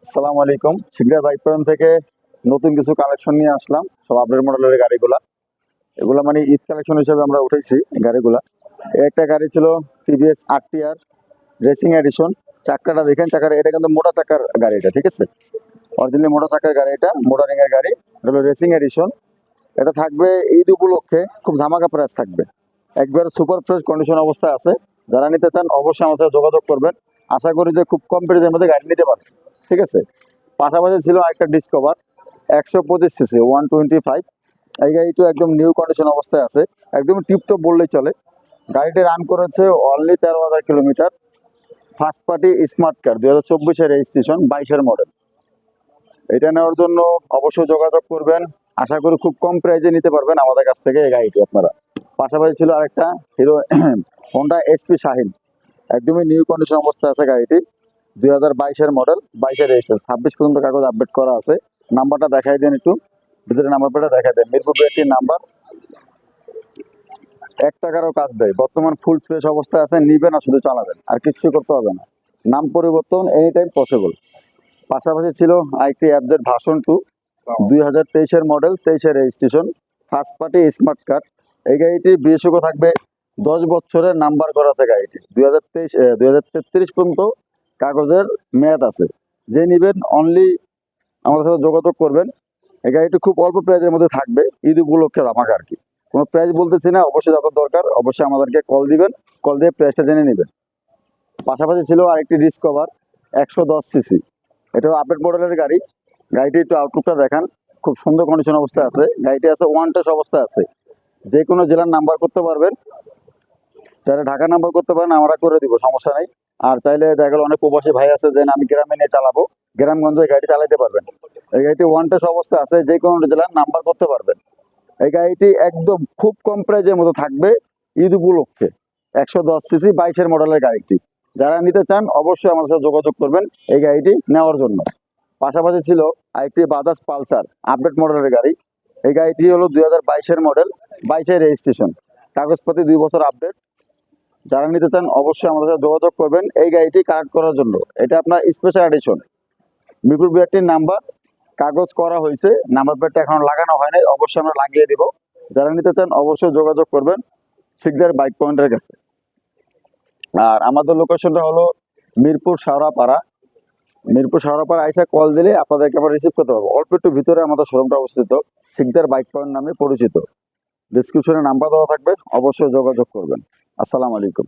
আসসালামু আলাইকুম। Sikdar bike point থেকে নতুন কিছু কালেকশন নিয়ে আসলাম, সব আপডেট মডেলের গাড়িগুলা। এগুলা মানে ঈদ কালেকশন হিসেবে আমরা উঠেছি গাড়িগুলা। একটা গাড়ি ছিল টিভিএস RTR রেসিং এডিশন। চাকাটা দেখেন, চাকাটা এটা কিন্তু মোটা চাকার গাড়ি, এটা ঠিক আছে, অরিজিনালি মোটা চাকার গাড়ি, এটা মোটরিং এর গাড়ি, এটা হলো রেসিং এডিশন। এটা থাকবে ঈদ উপলক্ষে, খুব ধামাকা প্রাইস থাকবে, একবার সুপার ফ্রেশ কন্ডিশন অবস্থায় আছে। যারা নিতে চান অবশ্যই আমার সাথে যোগাযোগ করবেন। আশা করি যে খুব কম প্রাইসের মধ্যে গাড়ি নিতে পারবেন, ঠিক আছে। পাশাপাশি ছিল আরেকটা ডিসকভার 125cc 125। এই গাড়িটা একদম নিউ কন্ডিশন অবস্থায় আছে, একদম টিপটপ বললেই চলে। গাড়িটি রান করেছে only 13,000 kilometre. First party smart card, 2024-এর রেজিস্ট্রেশন, 22-এর মডেল। এটা নেওয়ার জন্য অবশ্যই যোগাযোগ করবেন। আশা করি খুব কম প্রাইসে নিতে পারবেন আমাদের কাছ থেকে এই গাড়িটি আপনারা। পাশাপাশি ছিল আরেকটা হিরো হোন্ডা SP শাহিন, একদমই নিউ কন্ডিশন অবস্থায় আছে গাড়িটি, 2022-এর মডেল, 22-এর রেজিস্ট্রেশন, 26 পর্যন্ত কাগজ আপডেট করা আছে। নাম্বারটা দেখাই দেন একটু, ভিতরে নাম্বার প্লেটটা দেখাই দেন। মিরপুর বিআরটির নাম্বার, 1 টাকারও কাজ দেয়। বর্তমান ফুল ফ্রেশ অবস্থায় আছে, নিবেন আর শুধু চালাবেন, আর কিছুই করতে হবে না। নাম পরিবর্তন এনি টাইম পসিবল। পাশাপাশি ছিল আরেকটি FZ ভার্সন 2, 2023-এর মডেল, 23-এর registration, first party smart card. এই গাড়িটি বিএসও থাকবে, 10 বছরের নাম্বার করা আছে গাড়িটি, 2033 পর্যন্ত কাগজের মেয়াদ আছে। যে নিবেন অনলি আমাদের সাথে যোগাযোগ করবেন। এই গাড়িটি খুব অল্প প্রাইজের মধ্যে থাকবে, ঈদ উপলক্ষে আমাকে আর কি কোনো প্রাইস বলতেছি না। অবশ্যই যত দরকার অবশ্যই আমাদেরকে কল দিবেন, কল দিয়ে প্রাইসটা জেনে নেবেন। পাশাপাশি ছিল আরেকটি ডিসকভার 110cc, এটাও আপডেট মডেলের গাড়ি। গাড়িটি একটু আউটলুকটা দেখান, খুব সুন্দর কন্ডিশন অবস্থায় আছে। গাড়িটি আছে ওয়ান টেস্ট অবস্থায় আছে, যে কোনো জেলার নাম্বার করতে পারবেন। চাইলে ঢাকা নাম্বার করতে পারেন, আমরা করে দিব, সমস্যা নেই। আর চাইলে দেখা গেল অনেক প্রবাসী ভাই আছে যে আমি গ্রামে নিয়ে চালাবো, গ্রামগঞ্জে গাড়ি চালাতে পারবেন। এই গাড়িটি ওয়ান টেস্ট অবস্থায় আছে, যে কোনো জেলার নাম্বার করতে পারবেন। এই গাড়িটি একদম খুব কম প্রাইজের মতো থাকবে ঈদ উপলক্ষে, 110cc 22-এর মডেলের গাড়িটি। যারা নিতে চান অবশ্যই আমাদের সাথে যোগাযোগ করবেন এই গাড়িটি নেওয়ার জন্য। পাশাপাশি ছিল আরেকটি বাজাজ পালসার আপডেট মডেলের গাড়ি। এই গাড়িটি হলো 2022-এর মডেল, 22-এর রেজিস্ট্রেশন, কাগজপাতি 2 বছর আপডেট। যারা নিতে চান অবশ্যই আমাদের সাথে যোগাযোগ করবেন এই গাড়িটি কালেক্ট করার জন্য। এটা আপনার স্পেশাল এডিশন, মিরপুর বিআরটির নাম্বার, কাগজ করা হয়েছে, নাম্বার প্লেটটা এখন লাগানো হয় নাই, অবশ্যই আমরা লাগিয়ে দিব। যারা নিতে চান অবশ্যই যোগাযোগ করবেন শিকদার বাইক পয়েন্টের কাছে। আর আমাদের লোকেশনটা হলো মিরপুর শাওরাপাড়া। মিরপুর শাওরাপাড়া আইসা কল দিলে আপনাদেরকে আবার রিসিভ করতে হবে। অল্প একটু ভিতরে আমাদের শোরুমটা অবস্থিত, শিকদার বাইক পয়েন্ট নামে পরিচিত। ডিসক্রিপশনে নাম্বার দেওয়া থাকবে, অবশ্যই যোগাযোগ করবেন। আসসালামু আলাইকুম।